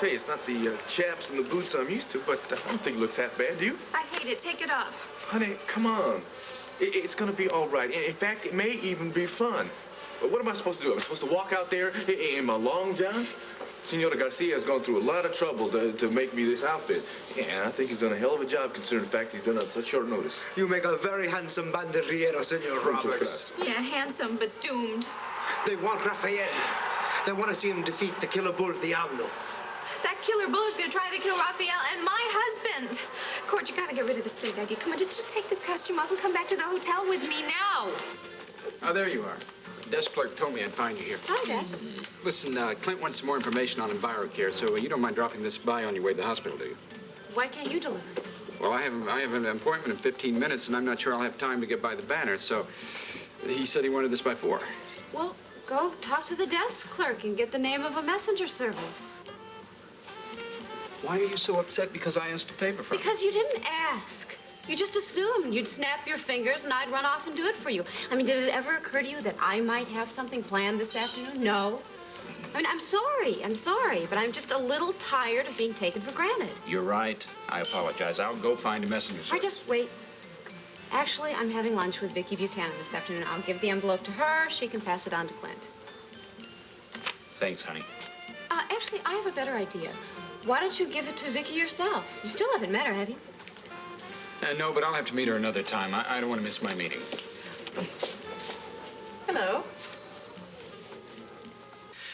Hey, it's not the chaps and the boots I'm used to, but I don't think it looks half bad, do you? I hate it. Take it off. Honey, come on. It's gonna be all right. In fact, it may even be fun. But what am I supposed to do? Am I supposed to walk out there in my long johns? Senora Garcia has gone through a lot of trouble to make me this outfit. Yeah, I think he's done a hell of a job considering the fact he's done it on such short notice. You make a very handsome banderillero, Senor Roberts. Yeah, handsome, but doomed. They want Rafael. They want to see him defeat the killer bull, Diablo. That killer bull is going to try to kill Rafael and my husband. Court, you got to get rid of this silly idea. Come on, just take this costume off and come back to the hotel with me now. Oh, there you are. The desk clerk told me I'd find you here. Hi, Dad. Listen, Clint wants some more information on EnviroCare, so you don't mind dropping this by on your way to the hospital, do you? Why can't you deliver? Well, I have an appointment in 15 minutes, and I'm not sure I'll have time to get by the banner, so he said he wanted this by 4. Well, go talk to the desk clerk and get the name of a messenger service. Why are you so upset because I asked a favor from you? Because you didn't ask. You just assumed you'd snap your fingers and I'd run off and do it for you. I mean, did it ever occur to you that I might have something planned this afternoon? No. I mean, I'm sorry, but I'm just a little tired of being taken for granted. You're right. I apologize. I'll go find a messenger service. Just wait. Actually, I'm having lunch with Viki Buchanan this afternoon. I'll give the envelope to her. She can pass it on to Clint. Thanks, honey. Actually, I have a better idea. Why don't you give it to Viki yourself? You still haven't met her, have you? No, but I'll have to meet her another time. I don't want to miss my meeting. Hello.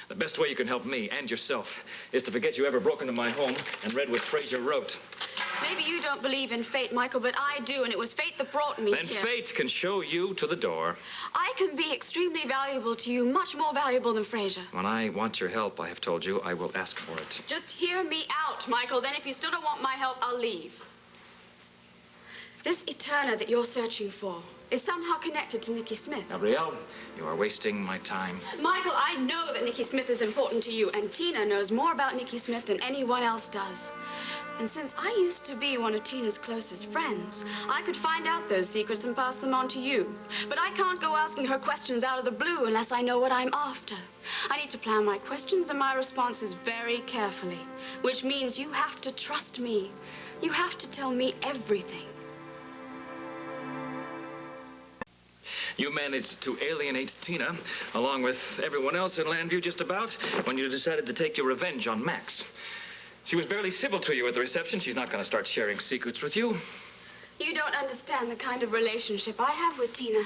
The best way you can help me and yourself is to forget you ever broke into my home and read what Fraser wrote. Maybe you don't believe in fate, Michael, but I do, and it was fate that brought me Then here. fate can show you to the door. I can be extremely valuable to you, much more valuable than Fraser. When I want your help, I have told you, I will ask for it. Just hear me out, Michael. Then if you still don't want my help, I'll leave. This Eterna that you're searching for is somehow connected to Niki Smith. Gabrielle, you are wasting my time. Michael, I know that Niki Smith is important to you, and Tina knows more about Niki Smith than anyone else does. And since I used to be one of Tina's closest friends, I could find out those secrets and pass them on to you. But I can't go asking her questions out of the blue unless I know what I'm after. I need to plan my questions and my responses very carefully, which means you have to trust me. You have to tell me everything. You managed to alienate Tina, along with everyone else in Llanview just about, when you decided to take your revenge on Max. She was barely civil to you at the reception. She's not going to start sharing secrets with you. You don't understand the kind of relationship I have with Tina.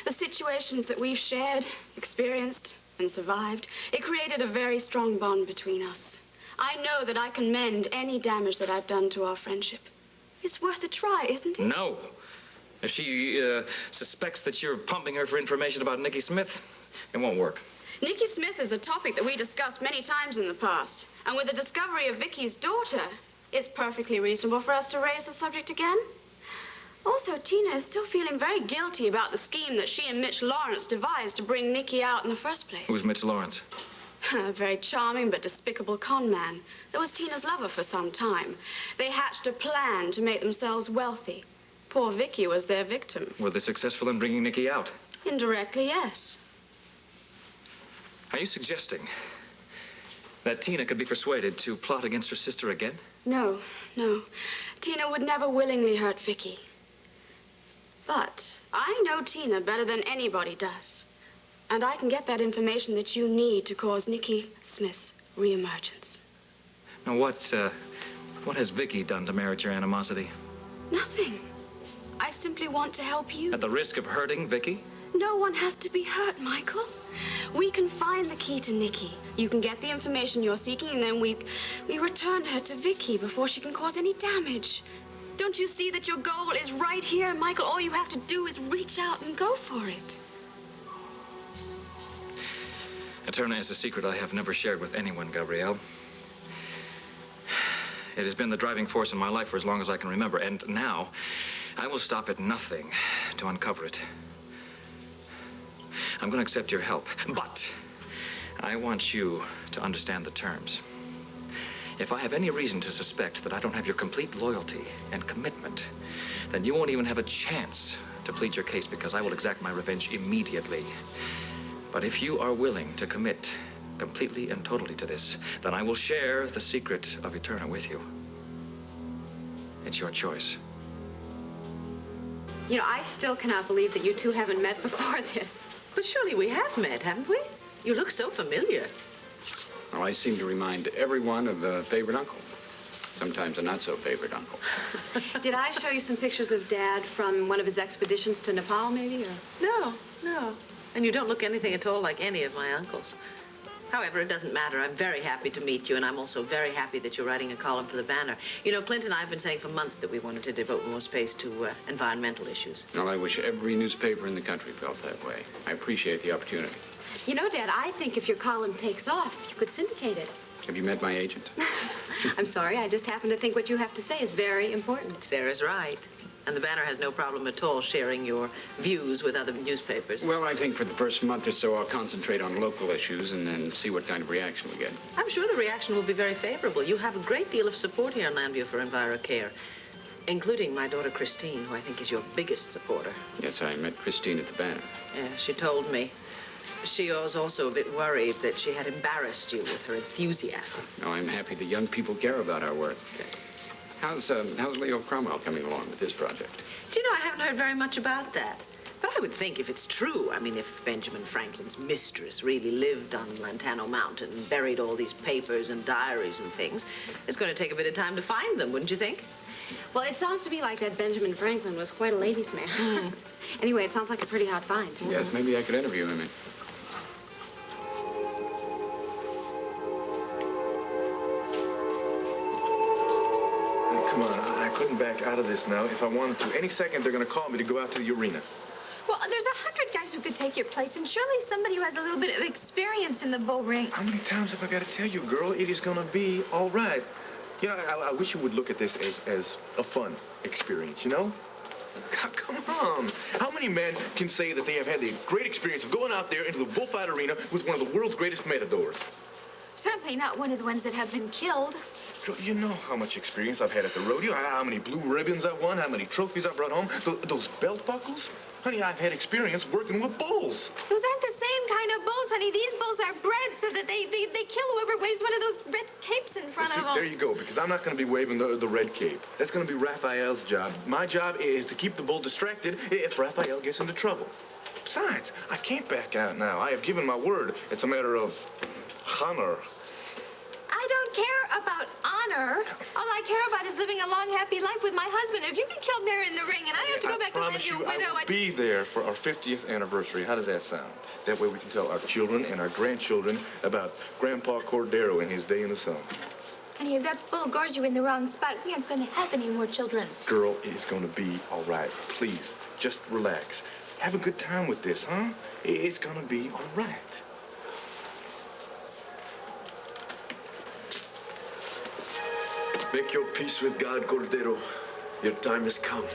The situations that we've shared, experienced, and survived. It created a very strong bond between us. I know that I can mend any damage that I've done to our friendship. It's worth a try, isn't it? No. If she suspects that you're pumping her for information about Niki Smith, it won't work. Niki Smith is a topic that we discussed many times in the past. And with the discovery of Viki's daughter, it's perfectly reasonable for us to raise the subject again. Also, Tina is still feeling very guilty about the scheme that she and Mitch Lawrence devised to bring Niki out in the first place. Who's Mitch Lawrence? A very charming but despicable con man that was Tina's lover for some time. They hatched a plan to make themselves wealthy. Poor Viki was their victim. Were they successful in bringing Niki out? Indirectly, yes. Are you suggesting that Tina could be persuaded to plot against her sister again? No. Tina would never willingly hurt Viki. But I know Tina better than anybody does. And I can get that information that you need to cause Niki Smith's reemergence. Now, what has Viki done to merit your animosity? Nothing. I simply want to help you. At the risk of hurting Viki? No one has to be hurt, Michael. We can find the key to Niki. You can get the information you're seeking, and then we return her to Viki before she can cause any damage. Don't you see that your goal is right here, Michael? All you have to do is reach out and go for it. Eterna is a secret I have never shared with anyone, Gabrielle. It has been the driving force in my life for as long as I can remember, and now I will stop at nothing to uncover it. I'm going to accept your help, but I want you to understand the terms. If I have any reason to suspect that I don't have your complete loyalty and commitment, then you won't even have a chance to plead your case because I will exact my revenge immediately. But if you are willing to commit completely and totally to this, then I will share the secret of Eterna with you. It's your choice. You know, I still cannot believe that you two haven't met before this. But surely we have met, haven't we? You look so familiar. Well, I seem to remind everyone of a favorite uncle. Sometimes a not-so-favorite uncle. Did I show you some pictures of Dad from one of his expeditions to Nepal, maybe? Or? No, no. And you don't look anything at all like any of my uncles. However, it doesn't matter. I'm very happy to meet you, and I'm also very happy that you're writing a column for the Banner. You know, Clint and I have been saying for months that we wanted to devote more space to environmental issues. Well, I wish every newspaper in the country felt that way. I appreciate the opportunity. You know, Dad, I think if your column takes off, you could syndicate it. Have you met my agent? I'm sorry, I just happen to think what you have to say is very important. Sarah's right. And the Banner has no problem at all sharing your views with other newspapers. Well, I think for the first month or so, I'll concentrate on local issues and then see what kind of reaction we get. I'm sure the reaction will be very favorable. You have a great deal of support here in Llanview for EnviroCare, including my daughter Christine, who I think is your biggest supporter. Yes, I met Christine at the Banner. Yeah, she told me. She was also a bit worried that she had embarrassed you with her enthusiasm. No, I'm happy that young people care about our work. How's Leo Cromwell coming along with this project? Do you know, I haven't heard very much about that. But I would think if it's true, I mean, if Benjamin Franklin's mistress really lived on Llantano Mountain and buried all these papers and diaries and things, it's going to take a bit of time to find them, wouldn't you think? Well, it sounds to me like that Benjamin Franklin was quite a ladies' man. Anyway, it sounds like a pretty hot find. Yes, maybe I could interview him. Come on, I couldn't back out of this now if I wanted to. Any second, they're going to call me to go out to the arena. Well, there's 100 guys who could take your place, and surely somebody who has a little bit of experience in the bull ring. How many times have I got to tell you, girl, it is going to be all right. You know, I wish you would look at this as a fun experience, you know? Come on. How many men can say that they have had the great experience of going out there into the bullfight arena with one of the world's greatest matadors? Certainly not one of the ones that have been killed. Girl, you know how much experience I've had at the rodeo, how many blue ribbons I won, how many trophies I brought home. Those belt buckles? Honey, I've had experience working with bulls. Those aren't the same kind of bulls, honey. These bulls are bred so that they kill whoever waves one of those red capes in front See, of them. there you go, because I'm not going to be waving the red cape. That's going to be Rafael's job. My job is to keep the bull distracted if Rafael gets into trouble. Besides, I can't back out now. I have given my word. It's a matter of honor. I don't care about honor. All I care about is living a long, happy life with my husband. If you get killed there in the ring and I have to go back to promise Llanview you, widow, I will be there for our 50th anniversary. How does that sound? That way we can tell our children and our grandchildren about Grandpa Cordero and his day in the sun. Honey, if that bull gores you in the wrong spot, we aren't going to have any more children. Girl, it is going to be all right. Please, just relax. Have a good time with this, huh? It's going to be all right. Make your peace with God, Cordero. Your time has come.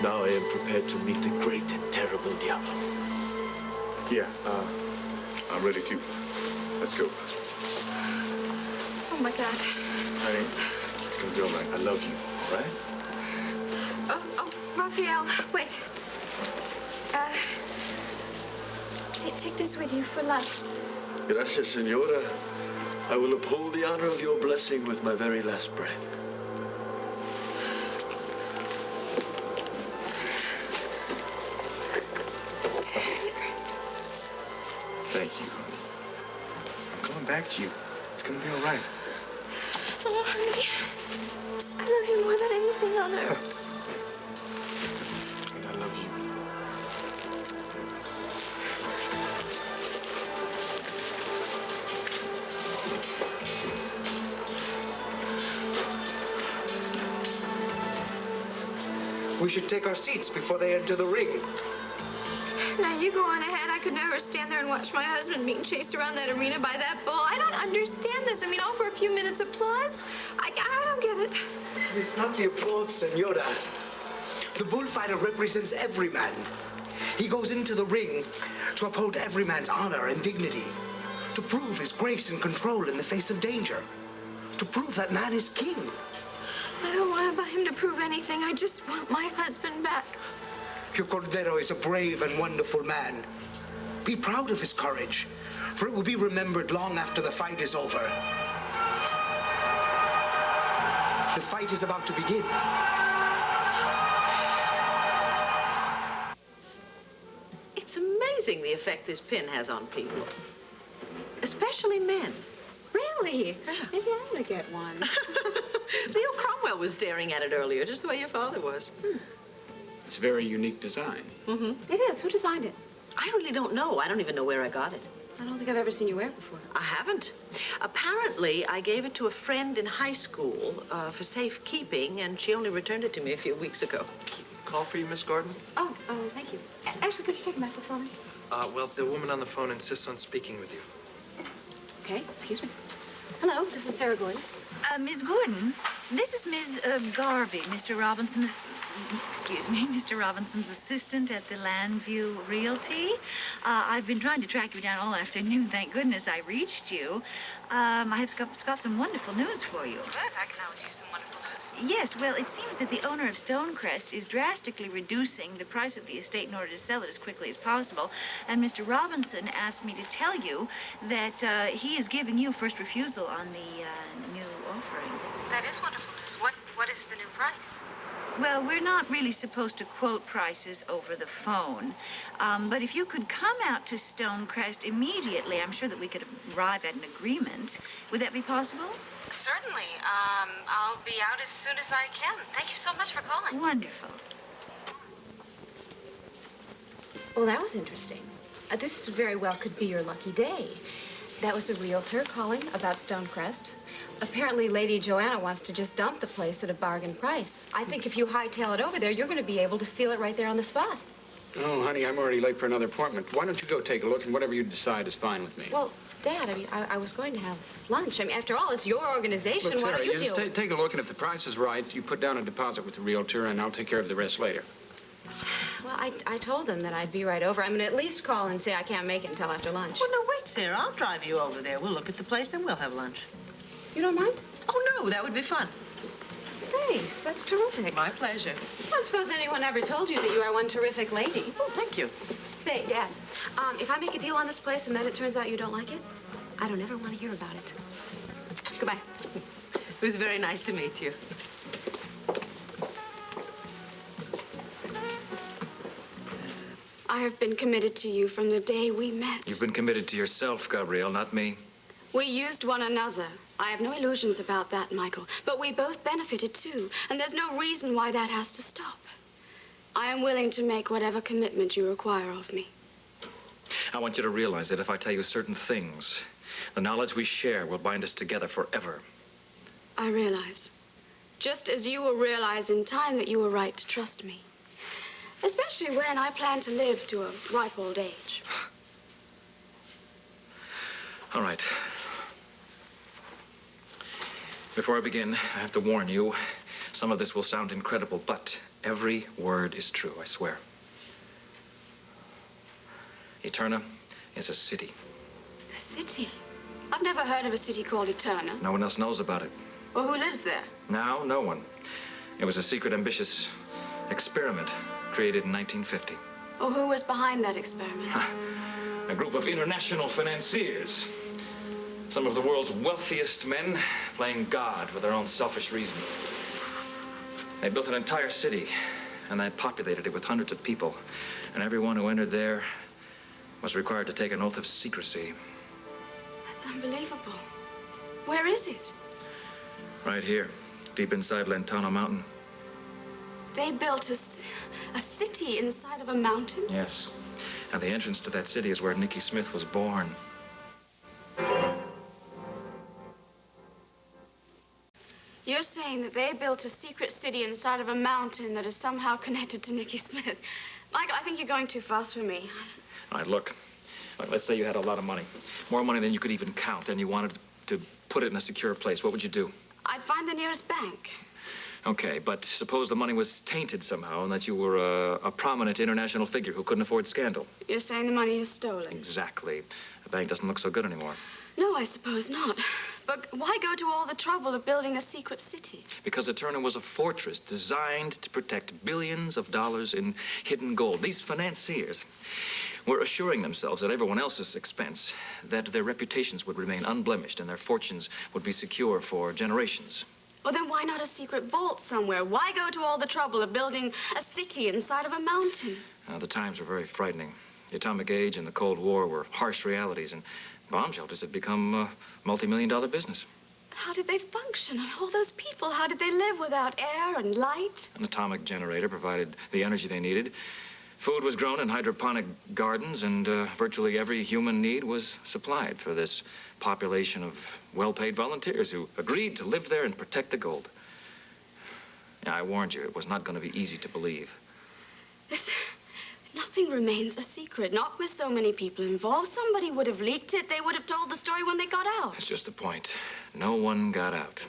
Now I am prepared to meet the great and terrible Diablo. Yeah, I'm ready too. Let's go. Oh, my God. Honey, it's gonna be all right. I love you, all right? Oh, Rafael, wait. Take this with you for life. Gracias, Senora. I will uphold the honor of your blessing with my very last breath. Thank you, honey. I'm coming back to you. It's gonna be all right. Oh, honey. I love you more than anything on earth. And I love you. We should take our seats before they enter the ring. Now, you go on ahead. I could never stand there and watch my husband being chased around that arena by that bull. I don't understand this. I mean, all for a few minutes applause? I don't get it. It's not the applause, Senora. The bullfighter represents every man. He goes into the ring to uphold every man's honor and dignity, to prove his grace and control in the face of danger, to prove that man is king. I don't want him to prove anything. I just want my husband back. Your Cordero is a brave and wonderful man. Be proud of his courage, for it will be remembered long after the fight is over. The fight is about to begin. It's amazing the effect this pin has on people, especially men. Really? Maybe I'm gonna get one. Leo Cromwell was staring at it earlier, just the way your father was. It's a very unique design. Mm-hmm. It is. Who designed it? I really don't know. I don't even know where I got it. I don't think I've ever seen you wear it before. I haven't. Apparently, I gave it to a friend in high school for safekeeping, and she only returned it to me a few weeks ago. Call for you, Miss Gordon? Oh, thank you. Actually, could you take a message for me? Well, the woman on the phone insists on speaking with you. Okay, excuse me. Hello, this is Sarah Gordon. Miss Gordon, this is Miss Garvey, Mr. Robinson's assistant at the Llanview Realty. I've been trying to track you down all afternoon. Thank goodness I reached you. I have got some wonderful news for you. Good, I can always use some wonderful news. Yes, well, it seems that the owner of Stonecrest is drastically reducing the price of the estate in order to sell it as quickly as possible. And Mr. Robinson asked me to tell you that he is giving you first refusal on the new offering. That is wonderful news. What is the new price? Well, we're not really supposed to quote prices over the phone. But if you could come out to Stonecrest immediately, I'm sure that we could arrive at an agreement. Would that be possible? Certainly. I'll be out as soon as I can. Thank you so much for calling. Wonderful. Well, that was interesting. This very well could be your lucky day. That was a realtor calling about Stonecrest. Apparently, Lady Joanna wants to just dump the place at a bargain price. I think if you hightail it over there, you're going to be able to seal it right there on the spot. Oh, honey, I'm already late for another appointment. Why don't you go take a look, and whatever you decide is fine with me. Well, Dad, I mean, I was going to have lunch. I mean, after all, it's your organization. Look, Why Sarah, don't you just deal with it? take a look, and if the price is right, you put down a deposit with the realtor, and I'll take care of the rest later. Well, I told them that I'd be right over. I'm going to at least call and say I can't make it until after lunch. Well, no, wait, Sarah. I'll drive you over there. We'll look at the place, then we'll have lunch. You don't mind? Oh, no, that would be fun. Thanks. That's terrific. My pleasure. I don't suppose anyone ever told you that you are one terrific lady. Oh, thank you. Say, Dad, if I make a deal on this place and then it turns out you don't like it, I don't ever want to hear about it. Goodbye. It was very nice to meet you. I have been committed to you from the day we met. You've been committed to yourself, Gabrielle, not me. We used one another. I have no illusions about that, Michael. But we both benefited, too. And there's no reason why that has to stop. I am willing to make whatever commitment you require of me. I want you to realize that if I tell you certain things, the knowledge we share will bind us together forever. I realize. Just as you will realize in time that you were right to trust me. Especially when I plan to live to a ripe old age. All right. Before I begin, I have to warn you, some of this will sound incredible, but every word is true, I swear. Eterna is a city. A city? I've never heard of a city called Eterna. No one else knows about it. Well, who lives there? Now, no one. It was a secret, ambitious experiment created in 1950. Or who was behind that experiment? A group of international financiers. Some of the world's wealthiest men playing God for their own selfish reason. They built an entire city, and they populated it with hundreds of people. And everyone who entered there was required to take an oath of secrecy. That's unbelievable. Where is it? Right here, deep inside Llantano Mountain. They built a city inside of a mountain? Yes. And the entrance to that city is where Niki Smith was born. You're saying that they built a secret city inside of a mountain that is somehow connected to Niki Smith. Michael, I think you're going too fast for me. All right, look, let's say you had a lot of money. More money than you could even count, and you wanted to put it in a secure place. What would you do? I'd find the nearest bank. Okay, but suppose the money was tainted somehow and that you were a prominent international figure who couldn't afford scandal. You're saying the money is stolen? Exactly. The bank doesn't look so good anymore. No, I suppose not. But why go to all the trouble of building a secret city? Because Eterna was a fortress designed to protect billions of dollars in hidden gold. These financiers were assuring themselves at everyone else's expense that their reputations would remain unblemished and their fortunes would be secure for generations. Well, then why not a secret vault somewhere? Why go to all the trouble of building a city inside of a mountain? The times were very frightening. The atomic age and the Cold War were harsh realities, and bomb shelters had become a multi-million-dollar business. How did they function? All those people, how did they live without air and light? An atomic generator provided the energy they needed. Food was grown in hydroponic gardens, and virtually every human need was supplied for this population of well-paid volunteers who agreed to live there and protect the gold. Yeah, I warned you, it was not going to be easy to believe. Nothing remains a secret, not with so many people involved. Somebody would have leaked it. They would have told the story when they got out. That's just the point. No one got out.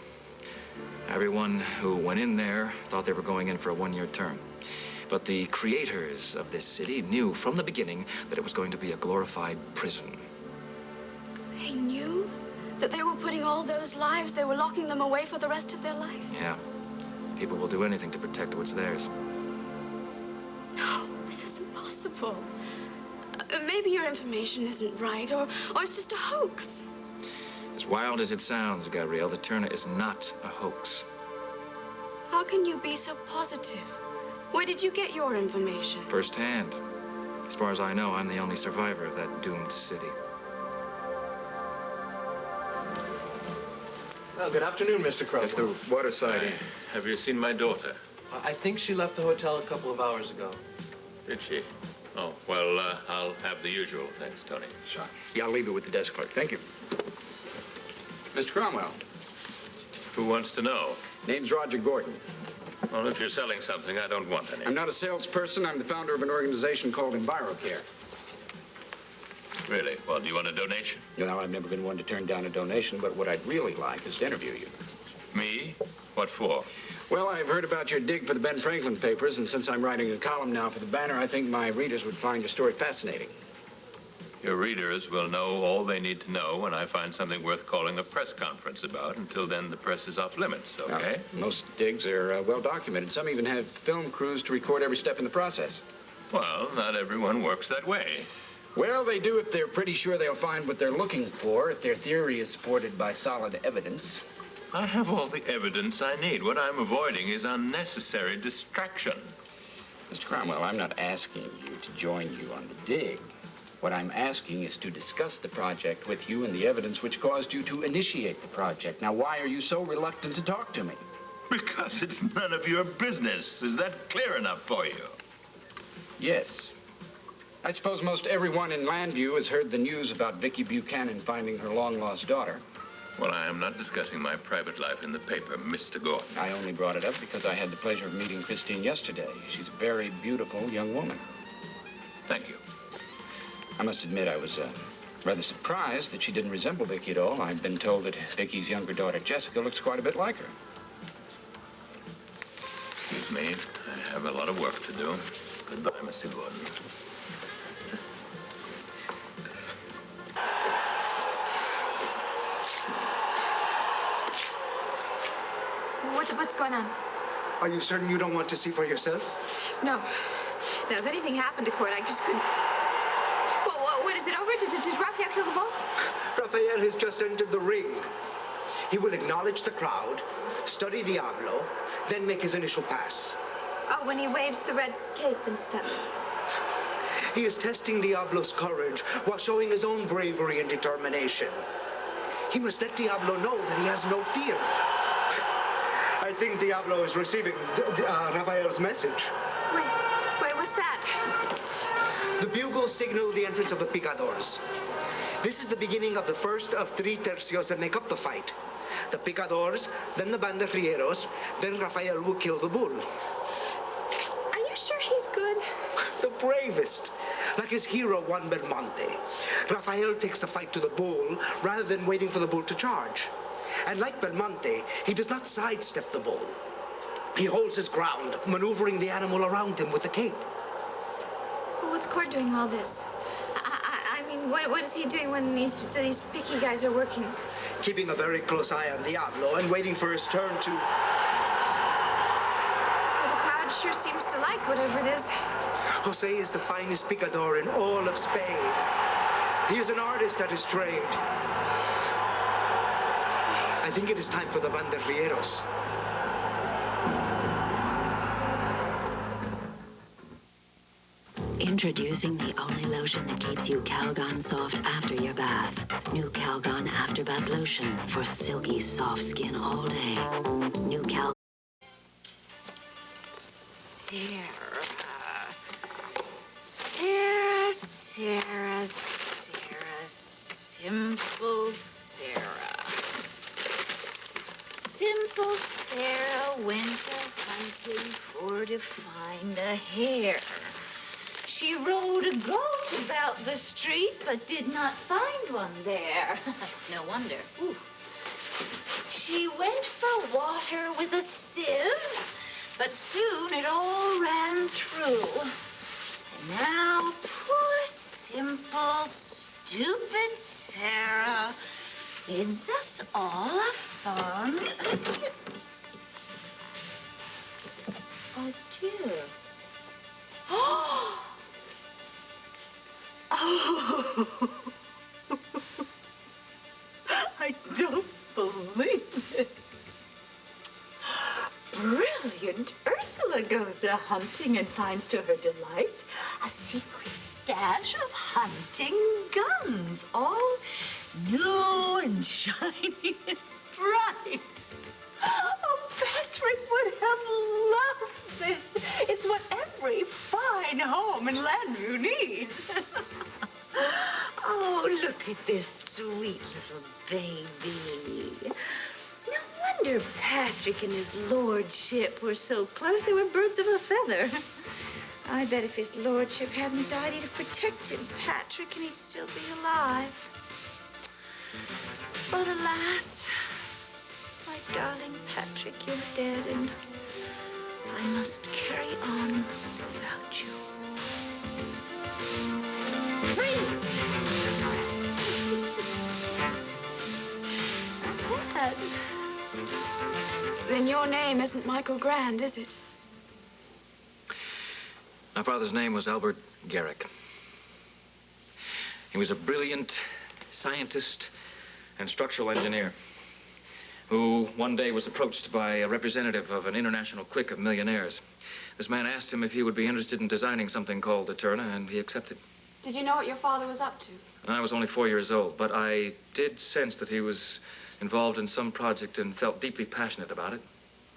Everyone who went in there thought they were going in for a one-year term. But the creators of this city knew from the beginning that it was going to be a glorified prison. They knew that they were putting all those lives, they were locking them away for the rest of their life. Yeah. People will do anything to protect what's theirs. No, this isn't possible. Maybe your information isn't right, or it's just a hoax. As wild as it sounds, Gabrielle, Eterna is not a hoax. How can you be so positive? Where did you get your information? Firsthand. As far as I know, I'm the only survivor of that doomed city. Well, good afternoon, Mr. Cross. Mr. Waterside. Have you seen my daughter? I think she left the hotel a couple of hours ago. Did she? Oh, well, I'll have the usual. Thanks, Tony. Sure. Yeah, I'll leave it with the desk clerk. Thank you. Mr. Cromwell. Who wants to know? Name's Roger Gordon. Well, if you're selling something, I don't want any. I'm not a salesperson. I'm the founder of an organization called EnviroCare. Really? Well, do you want a donation? No, I've never been one to turn down a donation, but what I'd really like is to interview you. Me? What for? Well, I've heard about your dig for the Ben Franklin papers, and since I'm writing a column now for the Banner, I think my readers would find your story fascinating. Your readers will know all they need to know when I find something worth calling a press conference about. Until then, the press is off limits, okay? Most digs are well documented. Some even have film crews to record every step in the process. Well, not everyone works that way. Well, they do if they're pretty sure they'll find what they're looking for, if their theory is supported by solid evidence. I have all the evidence I need. What I'm avoiding is unnecessary distraction. Mr. Cromwell, I'm not asking you to join you on the dig. What I'm asking is to discuss the project with you and the evidence which caused you to initiate the project. Now, why are you so reluctant to talk to me? Because it's none of your business. Is that clear enough for you? Yes. I suppose most everyone in Llanview has heard the news about Viki Buchanan finding her long-lost daughter. Well, I am not discussing my private life in the paper, Mr. Gordon. I only brought it up because I had the pleasure of meeting Christine yesterday. She's a very beautiful young woman. Thank you. I must admit I was rather surprised that she didn't resemble Viki at all. I've been told that Viki's younger daughter, Jessica, looks quite a bit like her. Excuse me. I have a lot of work to do. Goodbye, Mr. Gordon. What's going on? Are you certain you don't want to see for yourself? No. Now, if anything happened to Court, I just couldn't... What is it over? Did Rafael kill the bull? Rafael has just entered the ring. He will acknowledge the crowd, study Diablo, then make his initial pass. Oh, when he waves the red cape and stuff. He is testing Diablo's courage while showing his own bravery and determination. He must let Diablo know that he has no fear. I think Diablo is receiving Rafael's message. Wait, what's that? The bugles signal the entrance of the picadors. This is the beginning of the first of 3 tercios that make up the fight. The picadors, then the banderilleros, then Rafael will kill the bull. Are you sure he's good? The bravest. Like his hero, Juan Belmonte. Rafael takes the fight to the bull rather than waiting for the bull to charge. And like Belmonte, he does not sidestep the bull. He holds his ground, maneuvering the animal around him with the cape. Well, what's Cord doing all this? I mean, what is he doing when these picky guys are working? Keeping a very close eye on Diablo and waiting for his turn to... Well, the crowd sure seems to like whatever it is. Jose is the finest picador in all of Spain. He is an artist at his trade. I think it is time for the banderilleros. Introducing the only lotion that keeps you Calgon soft after your bath. New Calgon After Bath Lotion for silky, soft skin all day. New Calgon. Sarah, simple Sarah. Simple Sarah went a-hunting for to find a hare. She rode a goat about the street, but did not find one there. No wonder. Ooh. She went for water with a sieve, but soon it all ran through. And now poor, simple, stupid Sarah bids us all a fond adieu. Adieu. Oh! Oh! I don't believe it. Brilliant Ursula goes a-hunting and finds to her delight a secret stash of hunting guns, all new and shiny and bright. Oh, Patrick would have loved this. It's what every fine home in Llanview needs. Oh, look at this sweet little baby. No wonder Patrick and his lordship were so close. They were birds of a feather. I bet if his lordship hadn't died, he'd have protected Patrick and he'd still be alive. But alas, my darling Patrick, you're dead, and I must carry on without you. Prince! Dad. Then your name isn't Michael Grand, is it? My father's name was Albert Garrick. He was a brilliant scientist and structural engineer who one day was approached by a representative of an international clique of millionaires. This man asked him if he would be interested in designing something called Eterna, and he accepted. Did you know what your father was up to? I was only 4 years old, but I did sense that he was involved in some project and felt deeply passionate about it.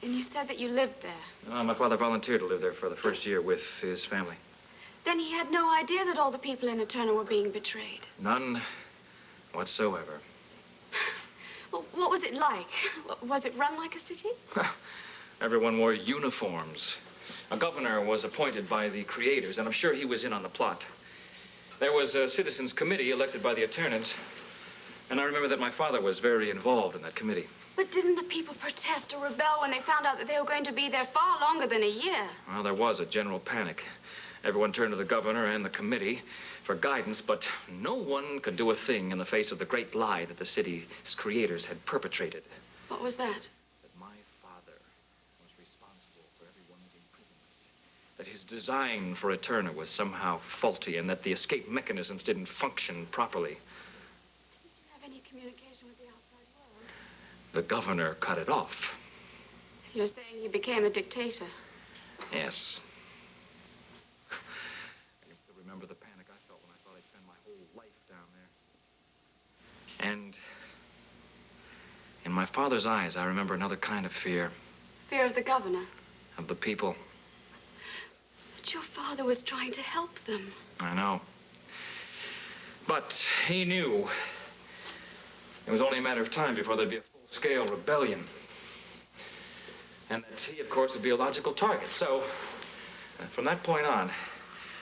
And you said that you lived there. My father volunteered to live there for the first year with his family. Then he had no idea that all the people in Eterna were being betrayed. None whatsoever. Well, what was it like? Was it run like a city? Everyone wore uniforms. A governor was appointed by the creators, and I'm sure he was in on the plot. There was a citizens' committee elected by the Eternas, and I remember that my father was very involved in that committee. But didn't the people protest or rebel when they found out that they were going to be there far longer than a year? Well, there was a general panic. Everyone turned to the governor and the committee for guidance, but no one could do a thing in the face of the great lie that the city's creators had perpetrated. What was that? That my father was responsible for everyone's imprisonment. That his design for Eterna was somehow faulty, and that the escape mechanisms didn't function properly. Did you have any communication with the outside world? The governor cut it off. You're saying he became a dictator? Yes. I can still remember the panic I felt when I thought I'd spend my whole life down there. And in my father's eyes, I remember another kind of fear. Fear of the governor? Of the people. But your father was trying to help them. I know. But he knew it was only a matter of time before there'd be a full-scale rebellion. And that he, of course, would be a logical target. So, from that point on,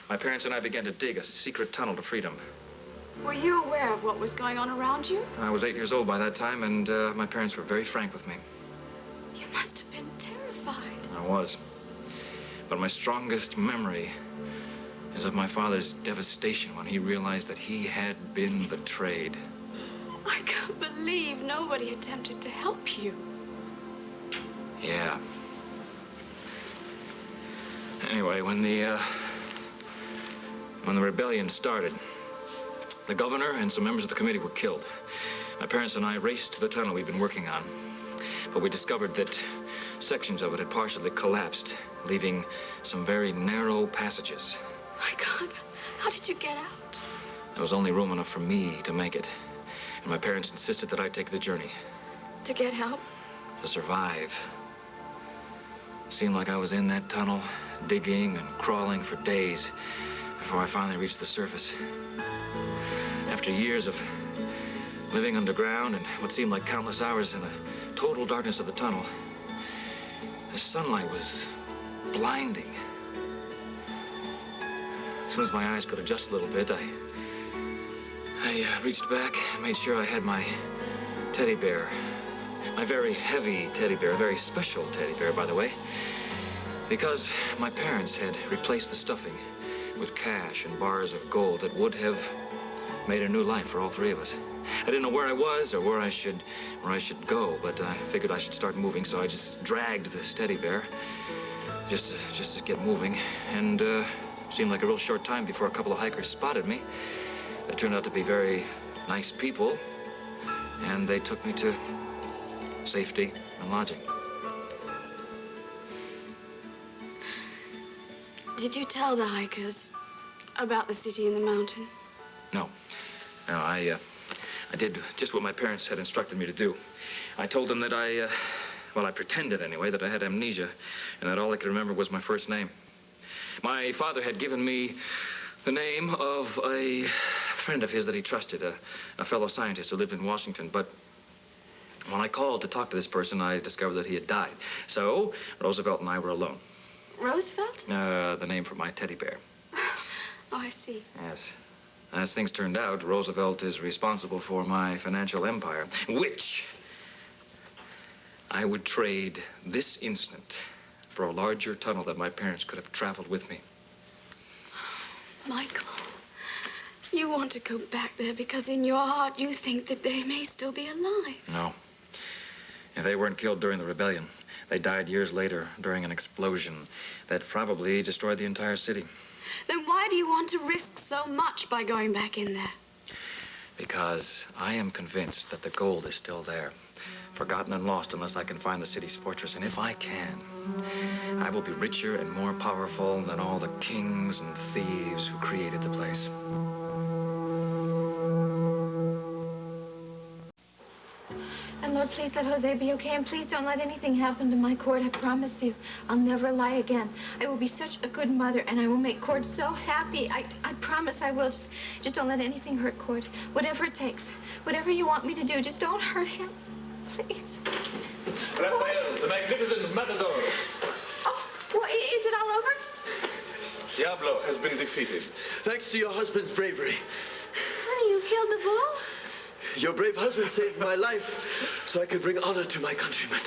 my parents and I began to dig a secret tunnel to freedom. Were you aware of what was going on around you? I was 8 years old by that time, and my parents were very frank with me. You must have been terrified. I was. But my strongest memory is of my father's devastation when he realized that he had been betrayed. I can't believe nobody attempted to help you. Yeah. Anyway, when the rebellion started, the governor and some members of the committee were killed. My parents and I raced to the tunnel we'd been working on, but we discovered that sections of it had partially collapsed, leaving some very narrow passages. My God, how did you get out? There was only room enough for me to make it, and my parents insisted that I take the journey. To get help? To survive. It seemed like I was in that tunnel, digging and crawling for days before I finally reached the surface. After years of living underground and what seemed like countless hours in the total darkness of the tunnel, the sunlight was blinding. As soon as my eyes could adjust a little bit, I reached back and made sure I had my teddy bear. My very heavy teddy bear, a very special teddy bear, by the way, because my parents had replaced the stuffing with cash and bars of gold that would have made a new life for all three of us. I didn't know where I was or where I should go, but I figured I should start moving, so I just dragged this teddy bear just to get moving, and seemed like a real short time before a couple of hikers spotted me. They turned out to be very nice people, and they took me to safety and lodging. Did you tell the hikers about the city in the mountain? No, I did just what my parents had instructed me to do. I told them that I pretended anyway, that I had amnesia, and that all I could remember was my first name. My father had given me the name of a friend of his that he trusted, a fellow scientist who lived in Washington, but when I called to talk to this person, I discovered that he had died. So Roosevelt and I were alone. Roosevelt? The name for my teddy bear. Oh, I see. Yes. As things turned out, Roosevelt is responsible for my financial empire, which I would trade this instant for a larger tunnel that my parents could have traveled with me. Michael, you want to go back there because in your heart you think that they may still be alive. No. If they weren't killed during the rebellion, they died years later during an explosion that probably destroyed the entire city. Then why do you want to risk so much by going back in there? Because I am convinced that the gold is still there, forgotten and lost unless I can find the city's fortress. And if I can, I will be richer and more powerful than all the kings and thieves who created the place. And Lord, please let Jose be okay, and please don't let anything happen to my Cord. I promise you, I'll never lie again. I will be such a good mother, and I will make Cord so happy. I promise I will. Just don't let anything hurt Cord. Whatever it takes, whatever you want me to do, just don't hurt him, please. Rafael, the magnificent matador. Oh, what, is it all over? Diablo has been defeated. Thanks to your husband's bravery. Honey, you killed the bull? Your brave husband saved my life so I could bring honor to my countrymen.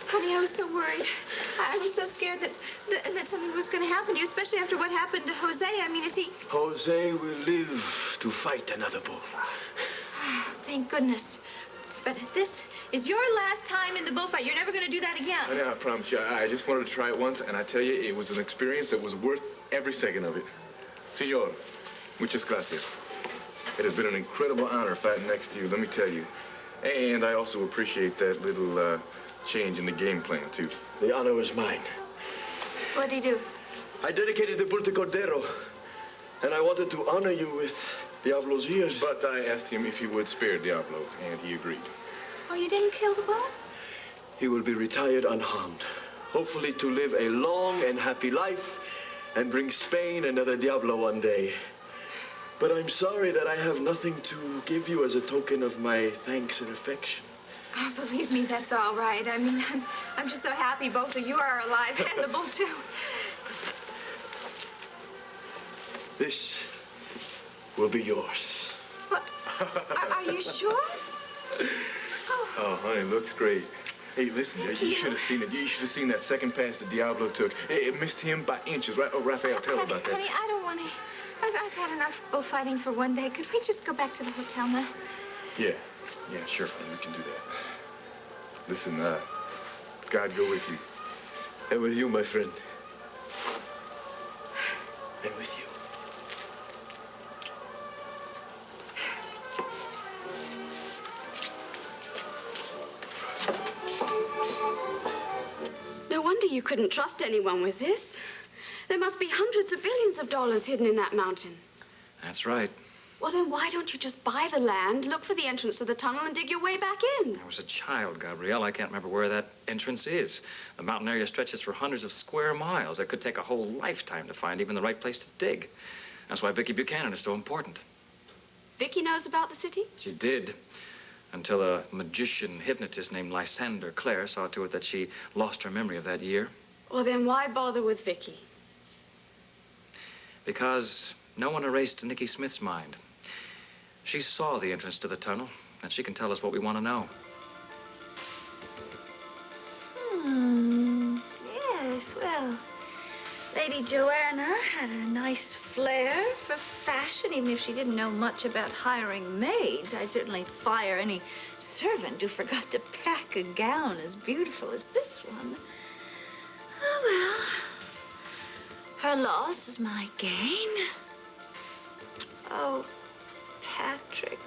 Honey, I was so worried. I was so scared that something was going to happen to you, especially after what happened to Jose. I mean, is he... Jose will live to fight another bull. Thank goodness. But this is your last time in the bullfight. You're never going to do that again. I promise you, I just wanted to try it once, and I tell you, it was an experience that was worth every second of it. Senor, muchas gracias. It has been an incredible honor fighting next to you, let me tell you. And I also appreciate that little change in the game plan, too. The honor was mine. What'd he do? I dedicated the bull to Cordero, and I wanted to honor you with Diablo's ears. But I asked him if he would spare Diablo, and he agreed. Oh, you didn't kill the bull? He will be retired unharmed, hopefully to live a long and happy life and bring Spain another Diablo one day. But I'm sorry that I have nothing to give you as a token of my thanks and affection. Oh, believe me, that's all right. I mean, I'm just so happy both of you are alive, and the bull, too. This will be yours. What? Are you sure? Oh, honey, looks great. Hey, listen, you should have seen it. You should have seen that second pass that Diablo took. It missed him by inches, right? Oh, Rafael, tell her about that. Honey, I don't want to. I've had enough bullfighting for one day. Could we just go back to the hotel now? Yeah, sure, honey, we can do that. Listen, God go with you. And with you, my friend. And with you. No wonder you couldn't trust anyone with this. There must be hundreds of billions of dollars hidden in that mountain. That's right. Well, then why don't you just buy the land, look for the entrance to the tunnel, and dig your way back in? I was a child, Gabrielle. I can't remember where that entrance is. The mountain area stretches for hundreds of square miles. It could take a whole lifetime to find even the right place to dig. That's why Viki Buchanan is so important. Viki knows about the city? She did, until a magician hypnotist named Lysander Clare saw to it that she lost her memory of that year. Well, then why bother with Viki? Because no one erased Niki Smith's mind. She saw the entrance to the tunnel, and she can tell us what we want to know. Yes, well, Lady Joanna had a nice flair for fashion, even if she didn't know much about hiring maids. I'd certainly fire any servant who forgot to pack a gown as beautiful as this one. Oh, well, her loss is my gain. Oh, Patrick,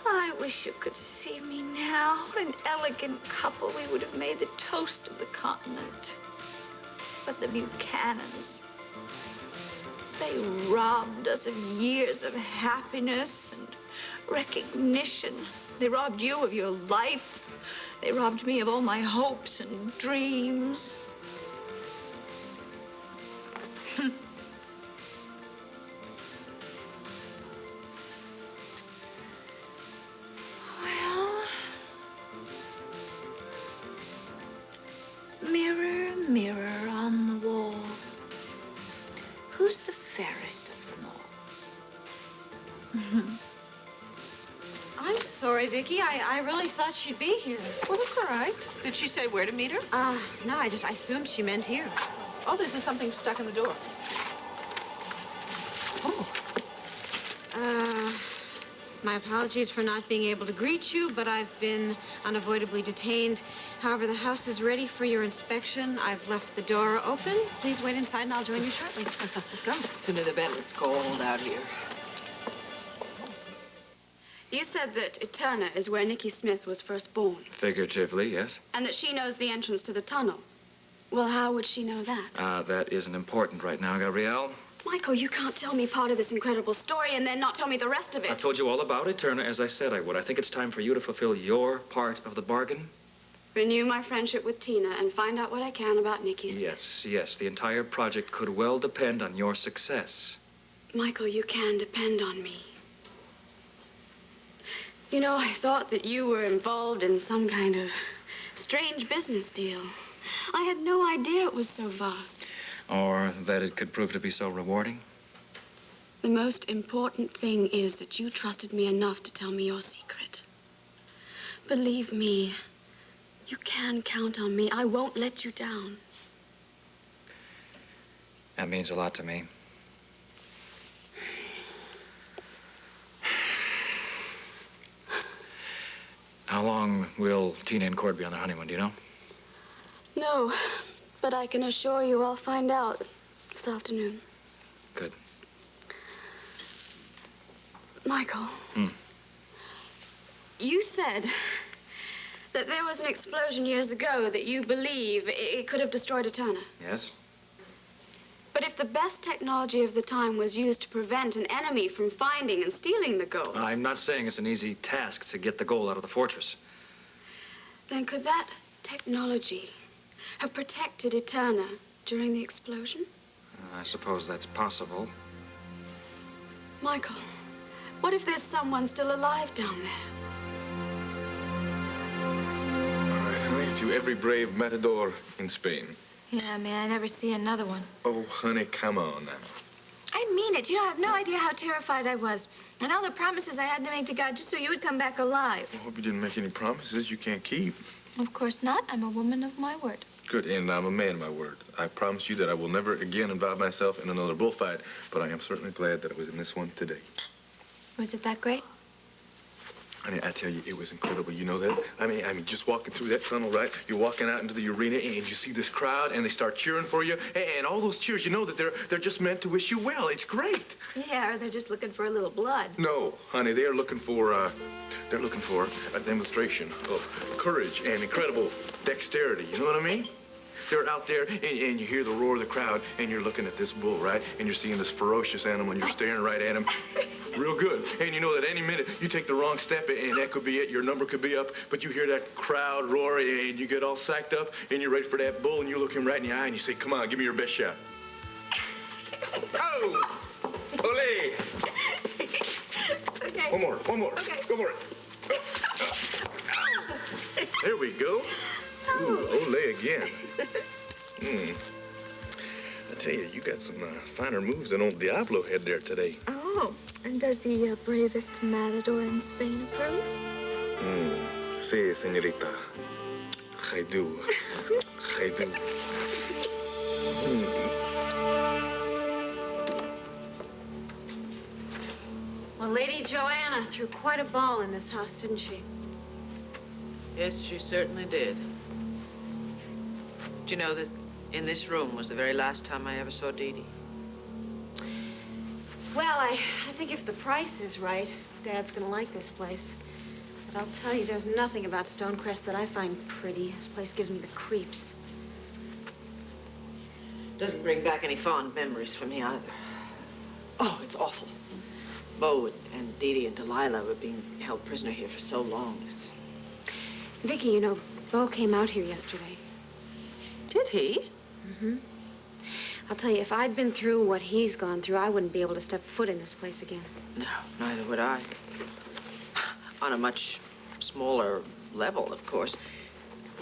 I wish you could see me now. What an elegant couple we would have made, the toast of the continent. But the Buchanans, they robbed us of years of happiness and recognition. They robbed you of your life. They robbed me of all my hopes and dreams. Well, mirror, mirror on the wall, who's the fairest of them all? I'm sorry, Viki. I really thought she'd be here. Well, that's all right. Did she say where to meet her? No, I assumed she meant here. Oh, there's something stuck in the door. Oh. My apologies for not being able to greet you, but I've been unavoidably detained. However, the house is ready for your inspection. I've left the door open. Please wait inside and I'll join you shortly. Let's go. Sooner the better. It's cold out here. You said that Eterna is where Niki Smith was first born, Figuratively, yes. and that she knows the entrance to the tunnel. Well, how would she know that? That isn't important right now, Gabrielle. Michael, you can't tell me part of this incredible story and then not tell me the rest of it. I told you all about Eterna, as I said I would. I think it's time for you to fulfill your part of the bargain. Renew my friendship with Tina and find out what I can about Niki Smith. Yes. The entire project could well depend on your success. Michael, you can depend on me. You know, I thought that you were involved in some kind of strange business deal. I had no idea it was so vast. Or that it could prove to be so rewarding. The most important thing is that you trusted me enough to tell me your secret. Believe me, you can count on me. I won't let you down. That means a lot to me. How long will Tina and Cord be on their honeymoon, do you know? No, but I can assure you I'll find out this afternoon. Good. Michael. You said that there was an explosion years ago that you believe it could have destroyed Eterna. Yes? But if the best technology of the time was used to prevent an enemy from finding and stealing the gold, I'm not saying it's an easy task to get the gold out of the fortress. then could that technology have protected Eterna during the explosion? I suppose that's possible. Michael, what if there's someone still alive down there? All right, honey, to every brave matador in Spain. Yeah, may I never see another one. Oh, honey, come on now. I mean it. You have no idea how terrified I was. And all the promises I had to make to God just so you would come back alive. I hope you didn't make any promises you can't keep. Of course not. I'm a woman of my word. Good, and I'm a man of my word. I promise you that I will never again involve myself in another bullfight, but I am certainly glad that I was in this one today. Was it that great? Honey, I tell you, it was incredible. You know that? I mean, just walking through that tunnel, right? You're walking out into the arena, and you see this crowd, and they start cheering for you. And all those cheers, you know that they're just meant to wish you well. It's great. Yeah, or they're just looking for a little blood. No, honey, they're looking for a demonstration of courage and incredible dexterity. You know what I mean? They're out there, and you hear the roar of the crowd, and you're looking at this bull, right? And you're seeing this ferocious animal, and you're staring right at him. Real good. And you know that any minute you take the wrong step, and that could be it. Your number could be up, but you hear that crowd roar, and you get all psyched up, and you're ready for that bull, and you look him right in the eye, and you say, come on, give me your best shot. Oh! Ole! Okay. One more. Okay. Go for it. There we go. Ooh, ole again. I tell you, you got some finer moves than old Diablo had there today. Oh, and does the bravest matador in Spain approve? Sí, señorita. I do. I do. Well, Lady Joanna threw quite a ball in this house, didn't she? Yes, she certainly did. Do you know that in this room was the very last time I ever saw Dee Dee? Well, I think if the price is right, Dad's gonna like this place. But I'll tell you, there's nothing about Stonecrest that I find pretty. This place gives me the creeps. Doesn't bring back any fond memories for me either. Oh, it's awful. Bo and Dee Dee and Delilah were being held prisoner here for so long. Viki, you know, Bo came out here yesterday. Did he? Mm-hmm. I'll tell you, if I'd been through what he's gone through, I wouldn't be able to step foot in this place again. No, neither would I. On a much smaller level, of course.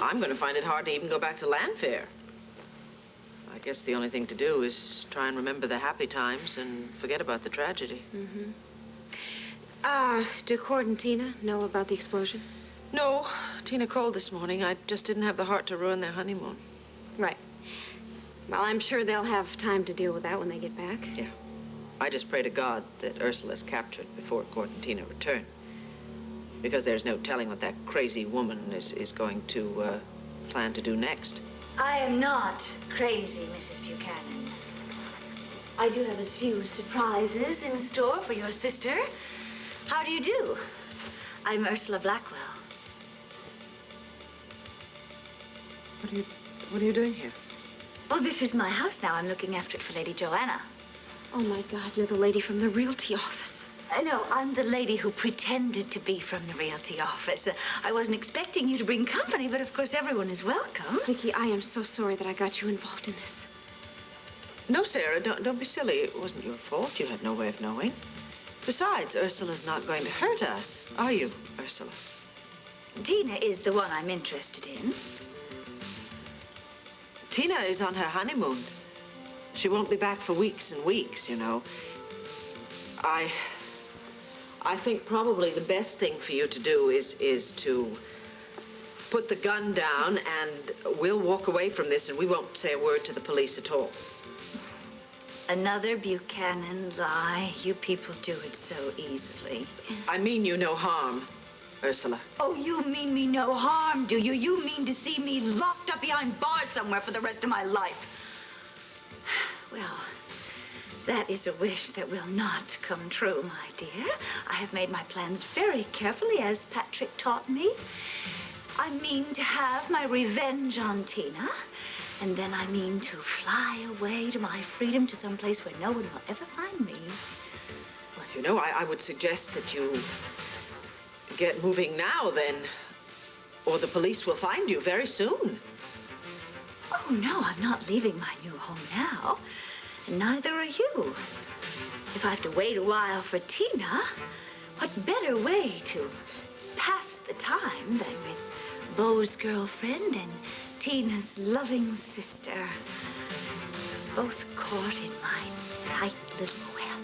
I'm going to find it hard to even go back to Llanview. I guess the only thing to do is try and remember the happy times and forget about the tragedy. Mm-hmm. Do Cord and Tina know about the explosion? No, Tina called this morning. I just didn't have the heart to ruin their honeymoon. Right. Well, I'm sure they'll have time to deal with that when they get back. Yeah. I just pray to God that Ursula's captured before Cord and Tina return. Because there's no telling what that crazy woman is going to plan to do next. I am not crazy, Mrs. Buchanan. I do have a few surprises in store for your sister. How do you do? I'm Ursula Blackwell. What are you doing here? Oh, this is my house now. I'm looking after it for Lady Joanna. Oh, my God, you're the lady from the realty office. I know. I'm the lady who pretended to be from the realty office. I wasn't expecting you to bring company, but of course everyone is welcome. Viki, I am so sorry that I got you involved in this. No, Sarah, don't be silly. It wasn't your fault. You had no way of knowing. Besides, Ursula's not going to hurt us, are you, Ursula? Tina is the one I'm interested in. Tina is on her honeymoon. She won't be back for weeks and weeks, you know. I think probably the best thing for you to do is to put the gun down, and we'll walk away from this, and we won't say a word to the police at all. Another Buchanan lie. You people do it so easily. I mean you no harm, Ursula. Oh, you mean me no harm, do you? You mean to see me locked up behind bars somewhere for the rest of my life? Well, that is a wish that will not come true, my dear. I have made my plans very carefully, as Patrick taught me. I mean to have my revenge on Tina, and then I mean to fly away to my freedom to some place where no one will ever find me. Well, you know, I would suggest that you get moving now, then, or the police will find you very soon. Oh, no, I'm not leaving my new home now. And neither are you. If I have to wait a while for Tina, what better way to pass the time than with Beau's girlfriend and Tina's loving sister? both caught in my tight little web.